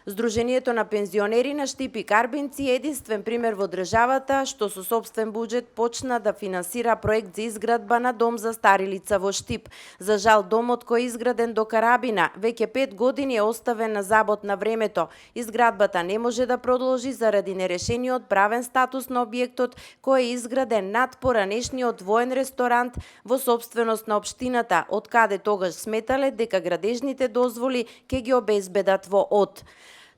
Здруженијето на пензионери на Штип и Карбинци е единствен пример во државата што со сопствен буџет почна да финансира проект за изградба на дом за стари лица во Штип. За жал, домот кој е изграден до карабина веќе 5 години е оставен на забот на времето. Изградбата не може да продолжи заради нерешениот правен статус на објектот кој е изграден над поранешниот воен ресторант во сопственост на општината, од каде тогаш сметале дека градежните дозволи ќе ги обезбедат во ОД.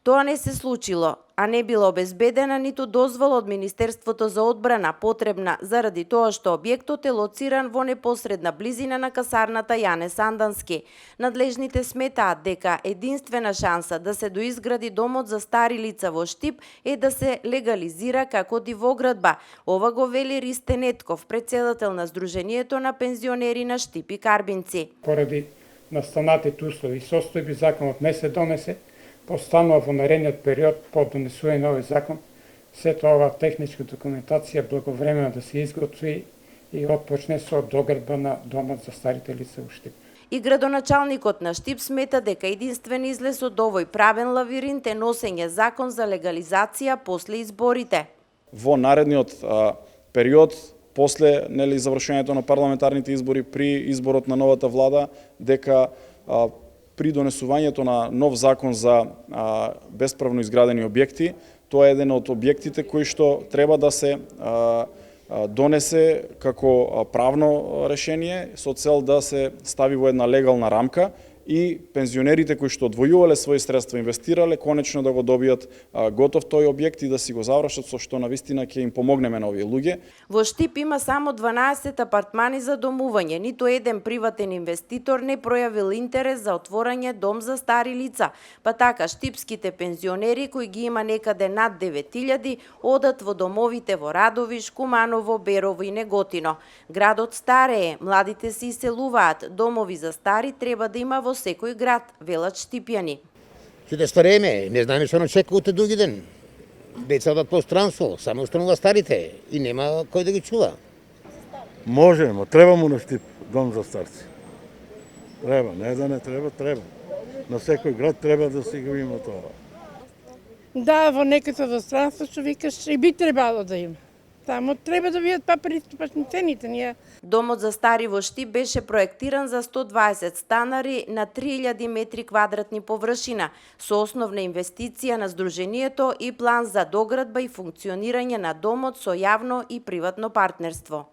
Тоа не се случило, а не била обезбедена ниту дозвола од Министерството за одбрана, потребна заради тоа што објектот е лоциран во непосредна близина на касарната Јане Сандански. Надлежните сметаат дека единствена шанса да се доизгради домот за стари лица во Штип е да се легализира како дивоградба. Ова го вели Ристе Нетков, претседател на Здруженијето на пензионери на Штип и Карбинци. Поради настанатите услови и состојби законот не се донесе, постанува во наредниот период по донесување на овој закон, сета оваа техничка документација благовремено да се изготви и отпочне со доградба на домот за старите лица во Штип. И градоначалникот на Штип смета дека единствен излез од овој правен лавиринт е носење закон за легализација после изборите. Во наредниот период, после завршувањето на парламентарните избори, при изборот на новата влада, дека при донесувањето на нов закон за бесправно изградени објекти, тоа е еден од објектите кои што треба да се донесе како правно решение со цел да се стави во една легална рамка и пензионерите кои што одвојувале своји средства, инвестирале, конечно да го добијат готов тој објект и да си го завршат, со што навистина ќе им помогнеме на овие луѓе. Во Штип има само 12 апартмани за домување. Ниту еден приватен инвеститор не пројавил интерес за отворање дом за стари лица. Па така штипските пензионери кои ги има некаде над 9000 одат во домовите во Радовиш, Куманово, Берово и Неготино. Градот старее, младите се иселуваат, домови за стари треба да има во секој град, велат штипјани. Ќе да старееме, не знаеме што нас чека утре други ден. Деца одат по странство, само останува старите и нема кој да ги чува. Може, но треба му на Штип дом за старци. Треба, не да не треба, треба. На секој град треба да си го има тоа. Да, во некото во странство што викаш и би требало да има. Тамо треба да бидат пристапни цените. Домот за стари во Штип беше проектиран за 120 станари на 3000 метри квадратни површина, со основна инвестиција на Здруженијето и план за доградба и функционирање на домот со јавно и приватно партнерство.